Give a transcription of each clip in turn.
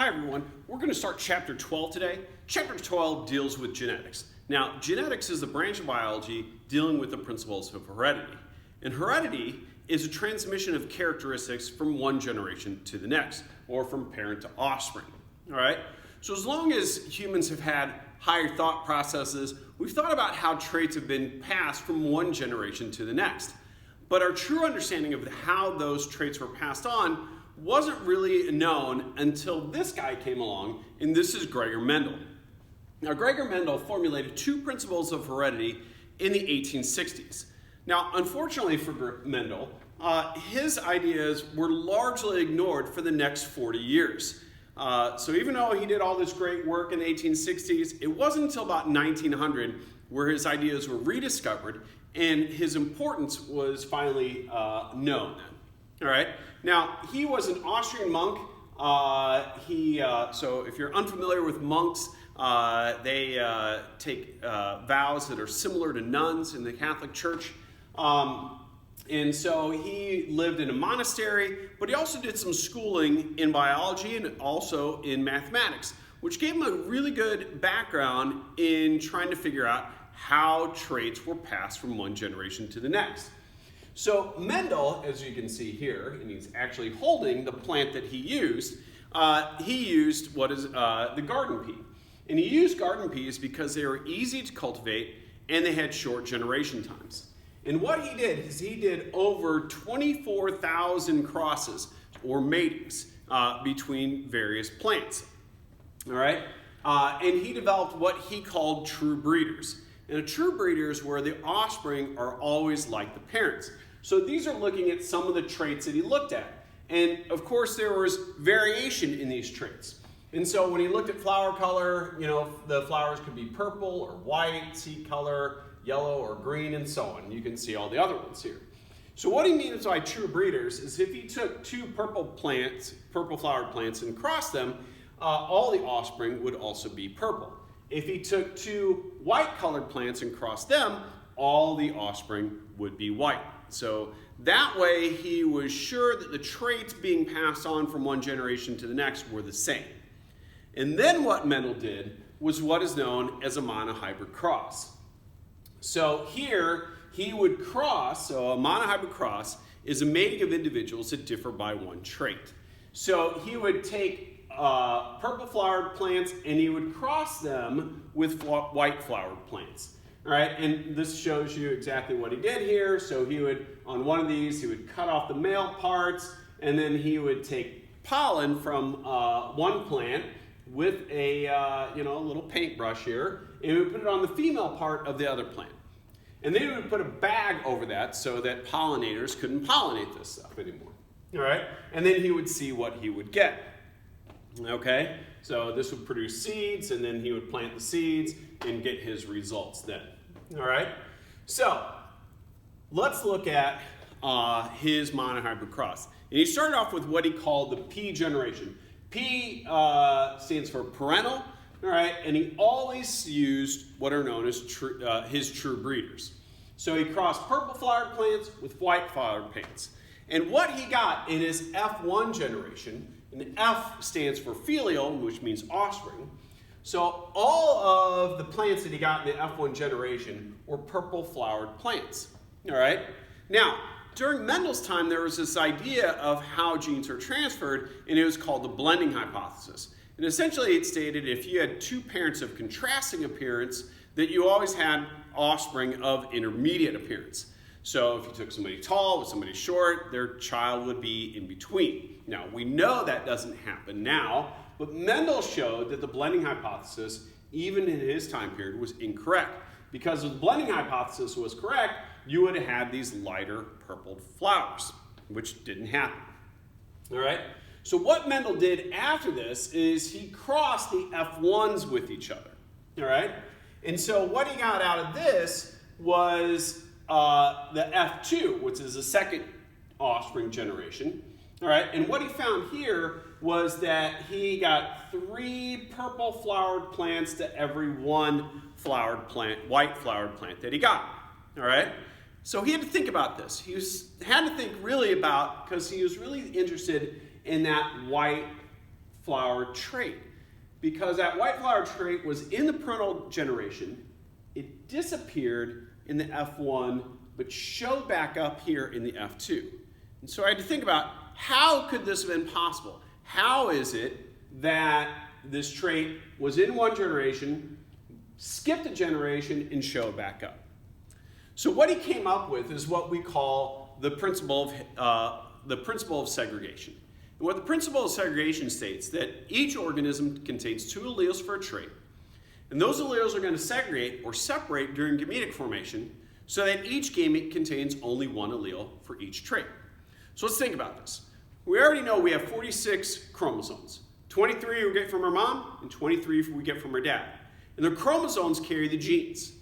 Hi everyone, we're going to start chapter 12 today. Chapter 12 deals with genetics. Now, genetics is the branch of biology dealing with the principles of heredity. And heredity is a transmission of characteristics from one generation to the next, or from parent to offspring. All right? So as long as humans have had higher thought processes, we've thought about how traits have been passed from one generation to the next. But our true understanding of how those traits were passed on wasn't really known until this guy came along, and this is Gregor Mendel. Now, Gregor Mendel formulated two principles of heredity in the 1860s. Now, unfortunately for Mendel, his ideas were largely ignored for the next 40 years. So even though he did all this great work in the 1860s, it wasn't until about 1900 where his ideas were rediscovered and his importance was finally known. All right. Now, he was an Austrian monk. So if you're unfamiliar with monks, they take vows that are similar to nuns in the Catholic Church. And so he lived in a monastery, but he also did some schooling in biology and also in mathematics, which gave him a really good background in trying to figure out how traits were passed from one generation to the next. So Mendel, as you can see here, and he's actually holding the plant that he used what is the garden pea. And he used garden peas because they were easy to cultivate and they had short generation times. And what he did is he did over 24,000 crosses or matings between various plants. All right? And he developed what he called true breeders. And a true breeder is where the offspring are always like the parents. So these are looking at some of the traits that he looked at. And of course there was variation in these traits. And so when he looked at flower color, the flowers could be purple or white, seed color, yellow or green, and so on. You can see all the other ones here. So what he means by true breeders is if he took two purple flowered plants, and crossed them, all the offspring would also be purple. If he took two white colored plants and crossed them, all the offspring would be white. So that way he was sure that the traits being passed on from one generation to the next were the same. And then what Mendel did was what is known as a monohybrid cross. So here he would cross, so a monohybrid cross is a mating of individuals that differ by one trait. So he would take purple flowered plants and he would cross them with white flowered plants. All right, and this shows you exactly what he did here. So he would, on one of these, he would cut off the male parts, and then he would take pollen from one plant with a little paintbrush here, and he would put it on the female part of the other plant. And then he would put a bag over that so that pollinators couldn't pollinate this stuff anymore. All right, and then he would see what he would get. Okay, so this would produce seeds, and then he would plant the seeds and get his results then. All right, so let's look at his monohybrid cross. And he started off with what he called the P generation. P stands for parental, all right, and he always used what are known as his true breeders. So he crossed purple flowered plants with white flowered plants. And what he got in his F1 generation, and the F stands for filial, which means offspring. So all of the plants that he got in the F1 generation were purple flowered plants. All right? Now, during Mendel's time, there was this idea of how genes are transferred, and it was called the blending hypothesis. And essentially it stated if you had two parents of contrasting appearance, that you always had offspring of intermediate appearance. So if you took somebody tall with somebody short, their child would be in between. Now, we know that doesn't happen now, but Mendel showed that the blending hypothesis, even in his time period, was incorrect. Because if the blending hypothesis was correct, you would have had these lighter purpled flowers, which didn't happen. All right? So what Mendel did after this is he crossed the F1s with each other. All right? And so what he got out of this was the F2, which is the second offspring generation. All right, and what he found here was that he got 3 purple flowered plants to every 1 white flowered plant that he got. All right, so he had to think about this. He had to think really about, because he was really interested in that white flower trait. Because that white flower trait was in the parental generation, it disappeared in the F1, but showed back up here in the F2. And so I had to think about, how could this have been possible? How is it that this trait was in one generation, skipped a generation, and showed back up? So what he came up with is what we call the principle of segregation. And what the principle of segregation states, that each organism contains two alleles for a trait, and those alleles are going to segregate or separate during gametic formation so that each gamete contains only one allele for each trait. So let's think about this. We already know we have 46 chromosomes. 23 we get from our mom, and 23 we get from our dad. And the chromosomes carry the genes.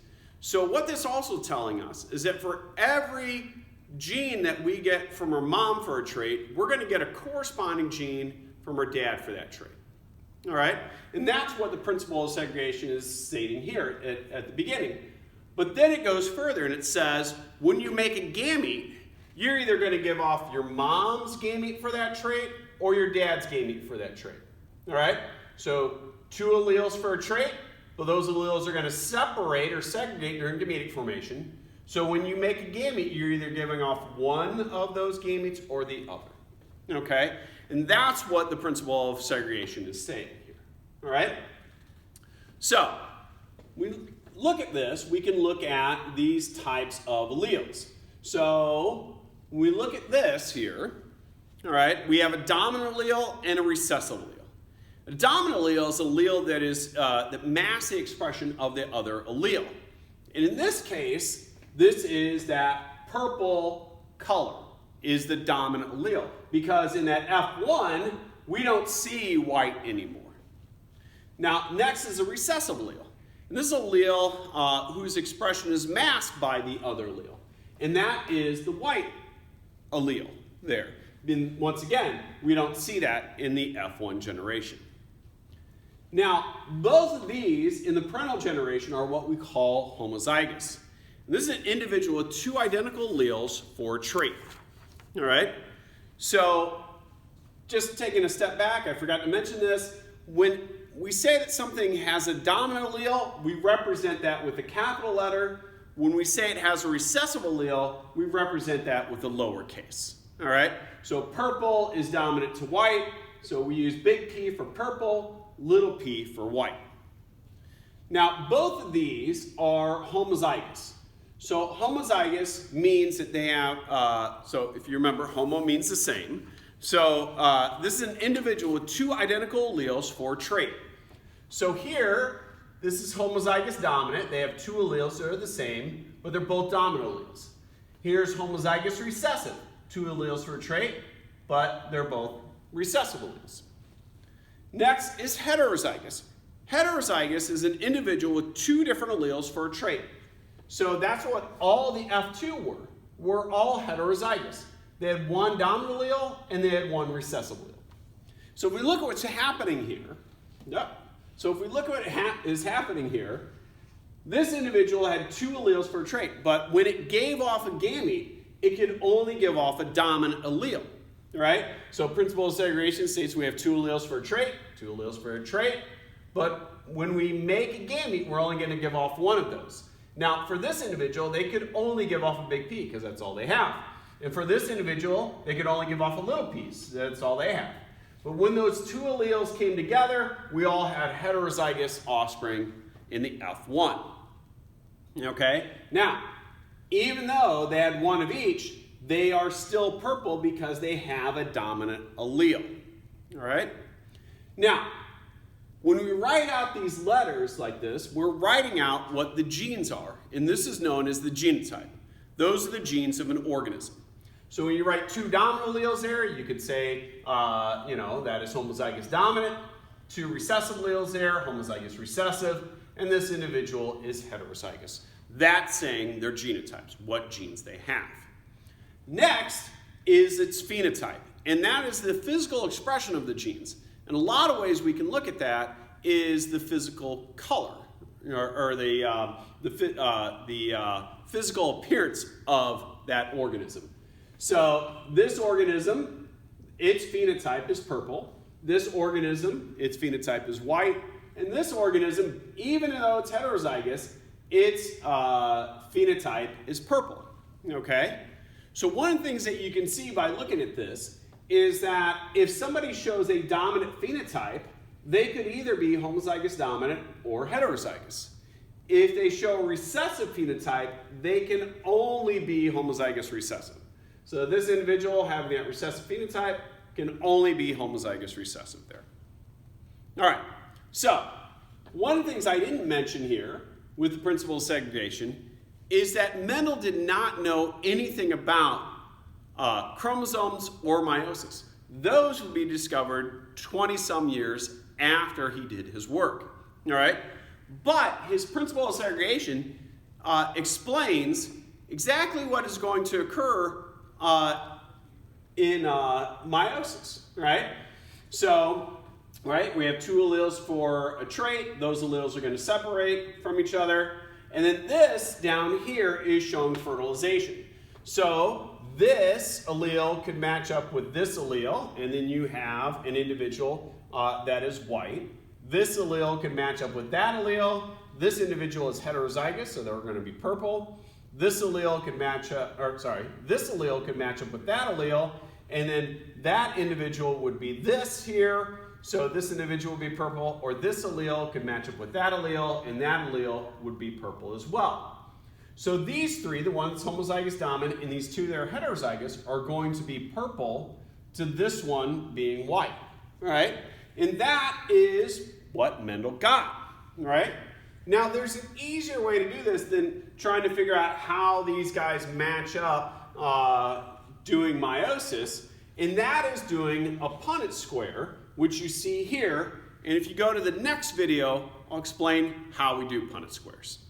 So what this also telling us is that for every gene that we get from our mom for a trait, we're going to get a corresponding gene from our dad for that trait. All right? And that's what the principle of segregation is stating here at the beginning. But then it goes further and it says, when you make a gamete, you're either going to give off your mom's gamete for that trait or your dad's gamete for that trait. All right? So 2 alleles for a trait, but those alleles are going to separate or segregate during gametic formation. So when you make a gamete, you're either giving off one of those gametes or the other. Okay? And that's what the principle of segregation is saying here. All right? So, we look at this, we can look at these types of alleles. So, when we look at this here, all right, we have a dominant allele and a recessive allele. A dominant allele is an allele that masks the expression of the other allele. And in this case, this is that purple color is the dominant allele, because in that F1, we don't see white anymore. Now, next is a recessive allele. And this is an allele whose expression is masked by the other allele. And that is the white allele there. And once again, we don't see that in the F1 generation. Now, both of these in the parental generation are what we call homozygous. And this is an individual with 2 identical alleles for a trait. All right? So, just taking a step back, I forgot to mention this. When we say that something has a dominant allele, we represent that with a capital letter. When we say it has a recessive allele, we represent that with a lowercase. All right? So purple is dominant to white, so we use big P for purple, little p for white. Now, both of these are homozygous. So homozygous means that they have, so if you remember, homo means the same. So this is an individual with 2 identical alleles for a trait. So here, this is homozygous dominant. They have 2 alleles that are the same, but they're both dominant alleles. Here's homozygous recessive. 2 alleles for a trait, but they're both recessive alleles. Next is heterozygous. Heterozygous is an individual with 2 different alleles for a trait. So that's what all the F2 were. We're all heterozygous. They had 1 dominant allele and they had 1 recessive allele. So if we look at what's happening here, so if we look at what is happening here, this individual had 2 alleles for a trait, but when it gave off a gamete, it could only give off a dominant allele, right? So principle of segregation states we have 2 alleles for a trait, 2 alleles for a trait, but when we make a gamete, we're only going to give off 1 of those. Now, for this individual, they could only give off a big P because that's all they have. And for this individual, they could only give off a little piece. That's all they have. But when those 2 alleles came together, we all had heterozygous offspring in the F1. Okay? Now, even though they had 1 of each, they are still purple because they have a dominant allele. All right? Now, when we write out these letters like this, we're writing out what the genes are. And this is known as the genotype. Those are the genes of an organism. So when you write 2 dominant alleles there, you could say, that is homozygous dominant. 2 recessive alleles there, homozygous recessive. And this individual is heterozygous. That's saying their genotypes, what genes they have. Next is its phenotype. And that is the physical expression of the genes. And a lot of ways we can look at that is the physical color, or the physical appearance of that organism. So this organism, its phenotype is purple. this organism, its phenotype is white, and this organism, even though it's heterozygous, its phenotype is purple, okay? So one of the things that you can see by looking at this is that if somebody shows a dominant phenotype, they could either be homozygous dominant or heterozygous. If they show a recessive phenotype, they can only be homozygous recessive. So this individual having that recessive phenotype can only be homozygous recessive there. All right, so one of the things I didn't mention here with the principle of segregation is that Mendel did not know anything about chromosomes or meiosis. Those would be discovered 20-some years after he did his work, all right? But his principle of segregation explains exactly what is going to occur in meiosis, right? So, right, we have two alleles for a trait. Those alleles are going to separate from each other. And then this down here is showing fertilization. So this allele could match up with this allele, and then you have an individual that is white. This allele could match up with that allele. This individual is heterozygous, so they're going to be purple. This allele could match up, this allele could match up with that allele, and then that individual would be this here. So this individual would be purple, or this allele could match up with that allele, and that allele would be purple as well. So these three, the one that's homozygous dominant and these two that are heterozygous, are going to be purple to this one being white, all right? And that is what Mendel got, all right? Now there's an easier way to do this than trying to figure out how these guys match up doing meiosis, and that is doing a Punnett square, which you see here. And if you go to the next video, I'll explain how we do Punnett squares.